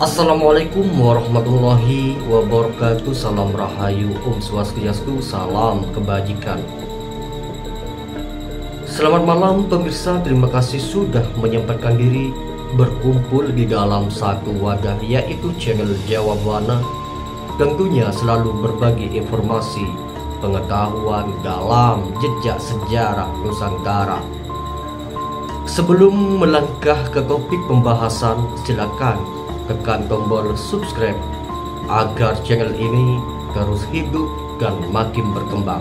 Assalamualaikum warahmatullahi wabarakatuh. Salam rahayu, Om Swastiastu, salam kebajikan. Selamat malam pemirsa, terima kasih sudah menyempatkan diri berkumpul di dalam satu wadah, yaitu channel Jawabuana. Tentunya selalu berbagi informasi, pengetahuan dalam jejak sejarah Nusantara. Sebelum melangkah ke topik pembahasan, silakan tekan tombol subscribe agar channel ini terus hidup dan makin berkembang.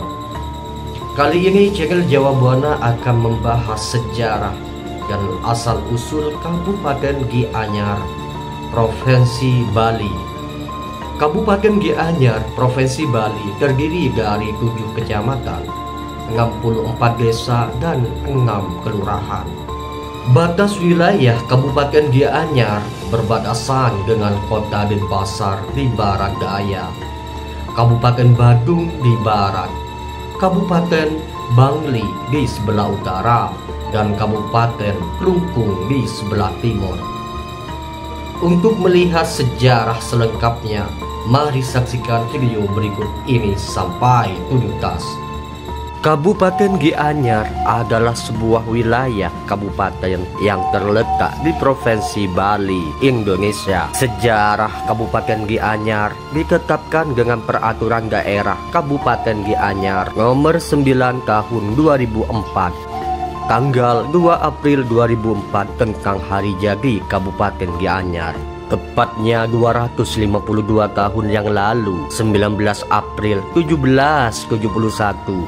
Kali ini channel Jawabuana akan membahas sejarah dan asal-usul Kabupaten Gianyar, Provinsi Bali. Kabupaten Gianyar, Provinsi Bali terdiri dari 7 kecamatan, 64 desa, dan 6 kelurahan. Batas wilayah Kabupaten Gianyar berbatasan dengan Kota Denpasar di barat daya, Kabupaten Badung di barat, Kabupaten Bangli di sebelah utara, dan Kabupaten Klungkung di sebelah timur. Untuk melihat sejarah selengkapnya, mari saksikan video berikut ini sampai tuntas. Kabupaten Gianyar adalah sebuah wilayah kabupaten yang terletak di Provinsi Bali, Indonesia. Sejarah Kabupaten Gianyar ditetapkan dengan Peraturan Daerah Kabupaten Gianyar Nomor 9 Tahun 2004, tanggal 2 April 2004 tentang hari jadi Kabupaten Gianyar. Tepatnya 252 tahun yang lalu, 19 April 1771,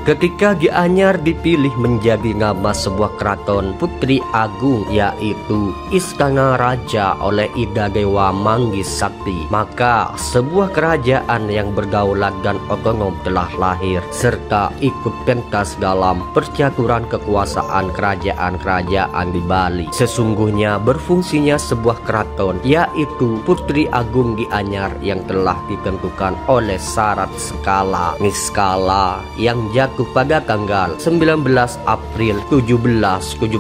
ketika Gianyar dipilih menjadi nama sebuah keraton putri agung, yaitu Istana Raja oleh Ida Dewa Manggis Sakti, maka sebuah kerajaan yang berdaulat dan otonom telah lahir, serta ikut pentas dalam percaturan kekuasaan kerajaan-kerajaan di Bali. Sesungguhnya berfungsinya sebuah keraton, yaitu Putri Agung Gianyar, yang telah ditentukan oleh syarat skala niskala yang jatuh pada tanggal 19 April 1771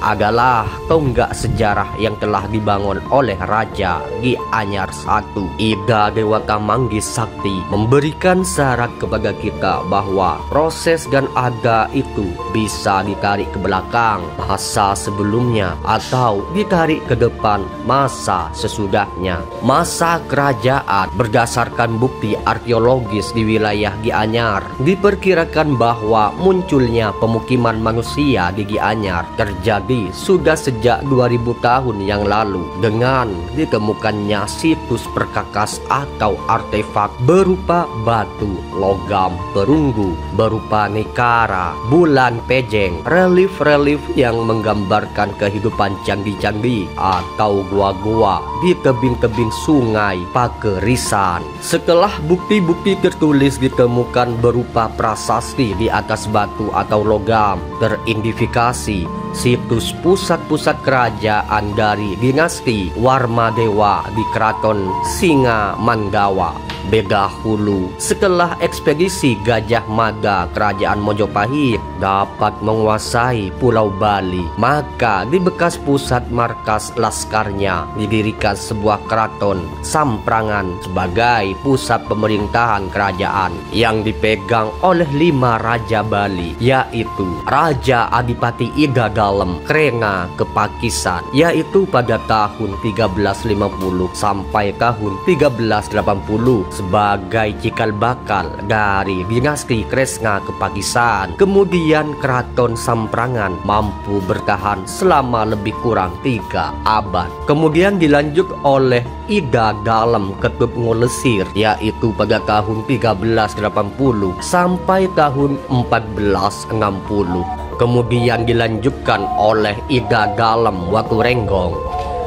adalah tonggak sejarah yang telah dibangun oleh Raja Gianyar I, Ida Dewata Manggis Sakti, memberikan syarat kepada kita bahwa proses dan ada itu bisa ditarik ke belakang masa sebelumnya atau ditarik ke depan masa sesudahnya. Masa kerajaan berdasarkan bukti arkeologis di wilayah Gianyar diperkirakan bahwa munculnya pemukiman manusia di Gianyar terjadi sudah sejak 2000 tahun yang lalu, dengan ditemukannya situs perkakas atau artefak berupa batu, logam, perunggu, berupa nikara, bulan pejeng, relief-relief yang menggambarkan kehidupan candi-candi atau gua-gua di tebing-tebing sungai Pakerisan. Setelah bukti-bukti tertulis ditemukan berupa prasasti di atas batu atau logam, teridentifikasi situs pusat-pusat kerajaan dari dinasti Warmadewa di Keraton Singa Mandawa. Bedahulu, setelah ekspedisi Gajah Mada kerajaan Mojopahit dapat menguasai Pulau Bali, maka di bekas pusat markas laskarnya didirikan sebuah keraton Samprangan sebagai pusat pemerintahan kerajaan yang dipegang oleh 5 raja Bali, yaitu Raja Adipati Ida Dalem Krenga Kepakisan, yaitu pada tahun 1350 sampai tahun 1380 sebagai cikal bakal dari dinasti Kresna Kepakisan. Kemudian keraton Samprangan mampu bertahan selama lebih kurang 3 abad. Kemudian dilanjut oleh Ida Dalem Ketut Ngolesir, yaitu pada tahun 1380 sampai tahun 1460. Kemudian dilanjutkan oleh Ida Dalem Waturenggong,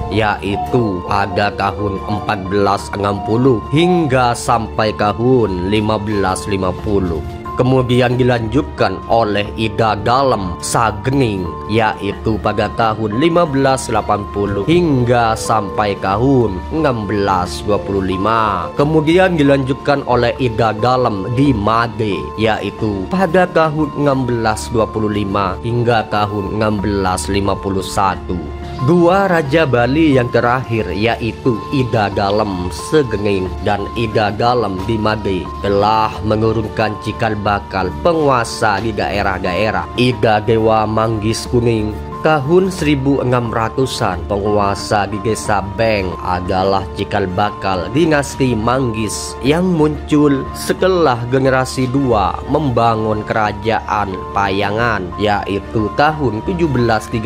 yaitu pada tahun 1460 hingga sampai tahun 1550. Kemudian dilanjutkan oleh Ida Dalem Sagening, yaitu pada tahun 1580 hingga sampai tahun 1625. Kemudian dilanjutkan oleh Ida Dalem di Made, yaitu pada tahun 1625 hingga tahun 1651. Dua raja Bali yang terakhir yaitu Ida Dalem Segenging dan Ida Dalem Dimade telah mengurungkan cikal bakal penguasa di daerah-daerah. Ida Dewa Manggis Kuning tahun 1600-an penguasa di desa Beng adalah cikal bakal dinasti Manggis yang muncul setelah generasi 2 membangun kerajaan Payangan yaitu tahun 1735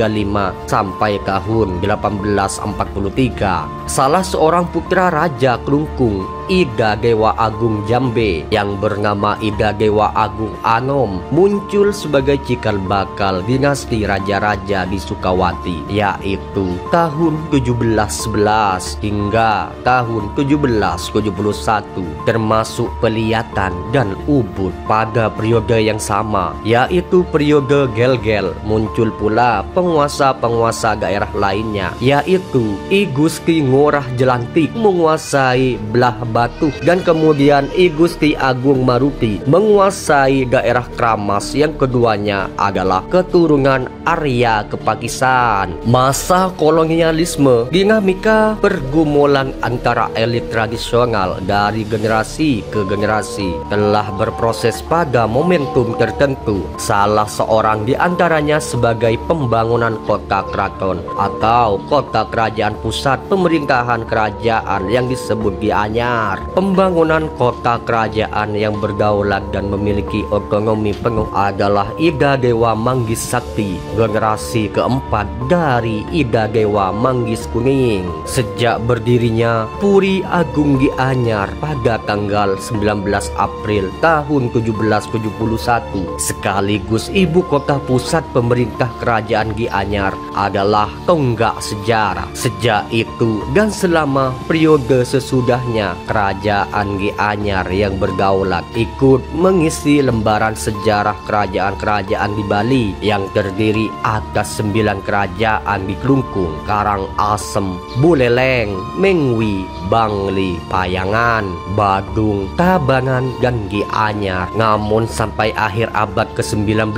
sampai tahun 1843. Salah seorang putra Raja Klungkung, Ida Dewa Agung Jambe yang bernama Ida Dewa Agung Anom muncul sebagai cikal bakal dinasti raja-raja di Sukawati yaitu tahun 1711 hingga tahun 1771, termasuk Pelihatan dan Ubud. Pada periode yang sama yaitu periode Gel-Gel muncul pula penguasa-penguasa daerah lainnya yaitu I Gusti Ngurah Jelantik menguasai Belah Batu dan kemudian I Gusti Agung Maruti menguasai daerah Kramas yang keduanya adalah keturunan Arya Kepakisan. Masa kolonialisme, dinamika pergumulan antara elit tradisional dari generasi ke generasi telah berproses pada momentum tertentu. Salah seorang di antaranya sebagai pembangunan kota keraton atau kota kerajaan pusat pemerintahan kerajaan yang disebut Gianyar. Pembangunan kota kerajaan yang berdaulat dan memiliki otonomi penuh adalah Ida Dewa Manggis Sakti, generasi keempat dari Ida Dewa Manggis Kuning. Sejak berdirinya Puri Agung Gianyar pada tanggal 19 April tahun 1771 sekaligus ibu kota pusat pemerintah kerajaan Gianyar adalah tonggak sejarah. Sejak itu dan selama periode sesudahnya, kerajaan Gianyar yang berdaulat ikut mengisi lembaran sejarah kerajaan-kerajaan di Bali yang terdiri atas 9 kerajaan di Klungkung, Karangasem, Buleleng, Mengwi, Bangli, Payangan, Badung, Tabanan, dan Gianyar. Namun sampai akhir abad ke-19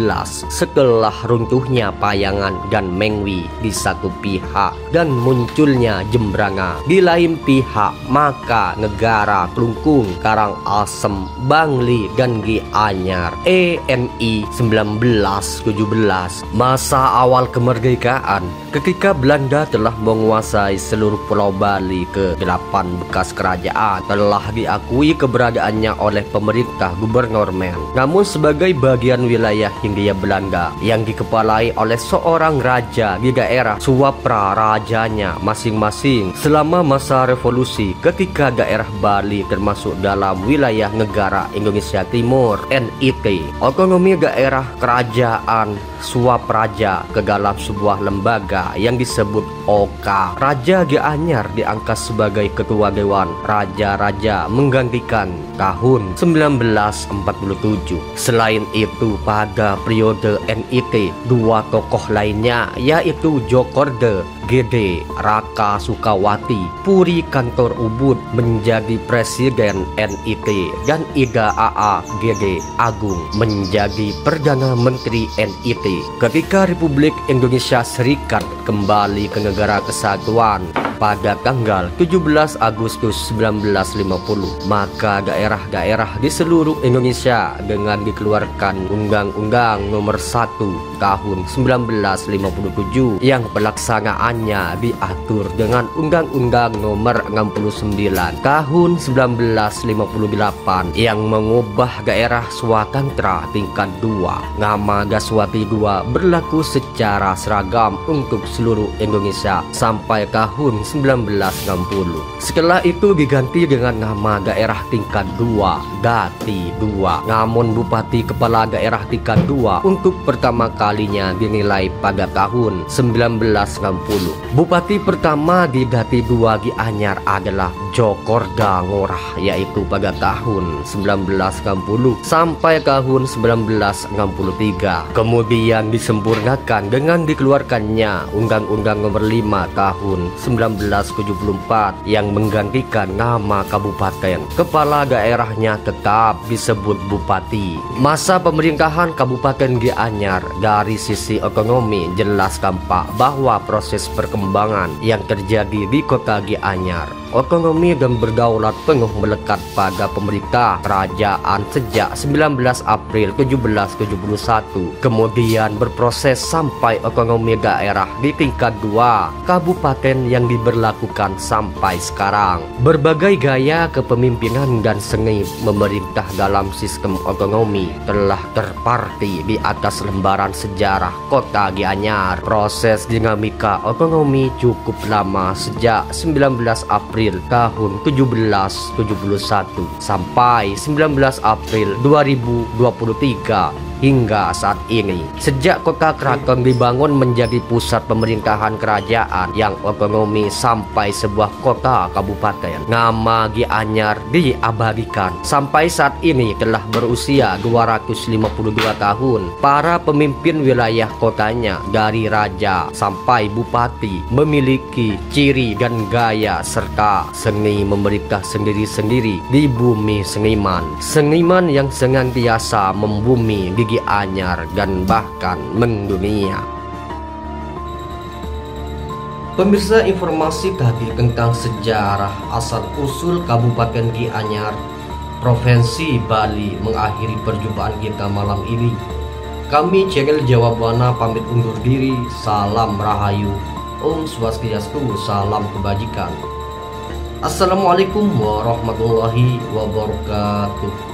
setelah runtuhnya Payangan dan Mengwi di satu pihak dan munculnya Jembrana di lain pihak, maka negara Klungkung, Karangasem, Bangli, dan Gianyar ENI 1917. Masa awal kemerdekaan ketika Belanda telah menguasai seluruh pulau Bali ke-8 bekas kerajaan telah diakui keberadaannya oleh pemerintah Gubernurmen. Namun sebagai bagian wilayah Hindia Belanda yang dikepalai oleh seorang raja di daerah Suwapra rajanya masing-masing selama masa revolusi ketika daerah Bali termasuk dalam wilayah negara Indonesia Timur NIT. Otonomi daerah kerajaan Suwapraja ke dalam sebuah lembaga yang disebut OKA. Raja Gianyar diangkat sebagai ketua dewan raja-raja menggantikan tahun 1947. Selain itu pada periode NIT, dua tokoh lainnya yaitu Jokorde Gede Raka Sukawati Puri Kantor Ubud menjadi presiden NIT dan Ida AA Gede Agung menjadi Perdana Menteri NIT ketika Republik Indonesia Serikat kembali ke negara kesatuan pada tanggal 17 Agustus 1950. Maka daerah-daerah di seluruh Indonesia dengan dikeluarkan Undang-Undang Nomor 1 Tahun 1957 yang pelaksanaannya diatur dengan Undang-Undang Nomor 69 Tahun 1958 yang mengubah daerah Swatantra tingkat 2. Nama Daswati II berlaku secara seragam untuk seluruh Indonesia sampai tahun 1960. Setelah itu diganti dengan nama daerah tingkat 2 Dati 2. Namun Bupati Kepala Daerah tingkat 2 untuk pertama kalinya dinilai pada tahun 1960. Bupati pertama di Dati 2 Gianyar adalah Jokorda Ngorah, yaitu pada tahun 1960 sampai tahun 1963. Kemudian disempurnakan dengan dikeluarkannya Undang-Undang Nomor 5 tahun 1974 yang menggantikan nama kabupaten. Kepala daerahnya tetap disebut bupati. Masa pemerintahan Kabupaten Gianyar dari sisi ekonomi jelas tampak bahwa proses perkembangan yang terjadi di kota Gianyar, otonomi dan berdaulat penuh melekat pada pemerintah kerajaan sejak 19 April 1771. Kemudian berproses sampai otonomi daerah di tingkat 2 kabupaten yang diberlakukan sampai sekarang. Berbagai gaya kepemimpinan dan seni memerintah dalam sistem otonomi telah terparti di atas lembaran sejarah kota Gianyar. Proses dinamika otonomi cukup lama, sejak 19 April tahun 1771 sampai 19 April 2023 hingga saat ini. Sejak kota keraton dibangun menjadi pusat pemerintahan kerajaan yang otonomi sampai sebuah kota kabupaten, nama Gianyar diabadikan. Sampai saat ini telah berusia 252 tahun. Para pemimpin wilayah kotanya dari raja sampai bupati memiliki ciri dan gaya serta seni memerintah sendiri-sendiri di bumi seniman. Seniman yang senantiasa membumi di Gianyar dan bahkan mendunia. Pemirsa, informasi tadi tentang sejarah asal-usul Kabupaten Gianyar, Provinsi Bali mengakhiri perjumpaan kita malam ini. Kami channel Jawabanna pamit undur diri. Salam Rahayu, Om Swastiastu, salam kebajikan. Assalamualaikum warahmatullahi wabarakatuh.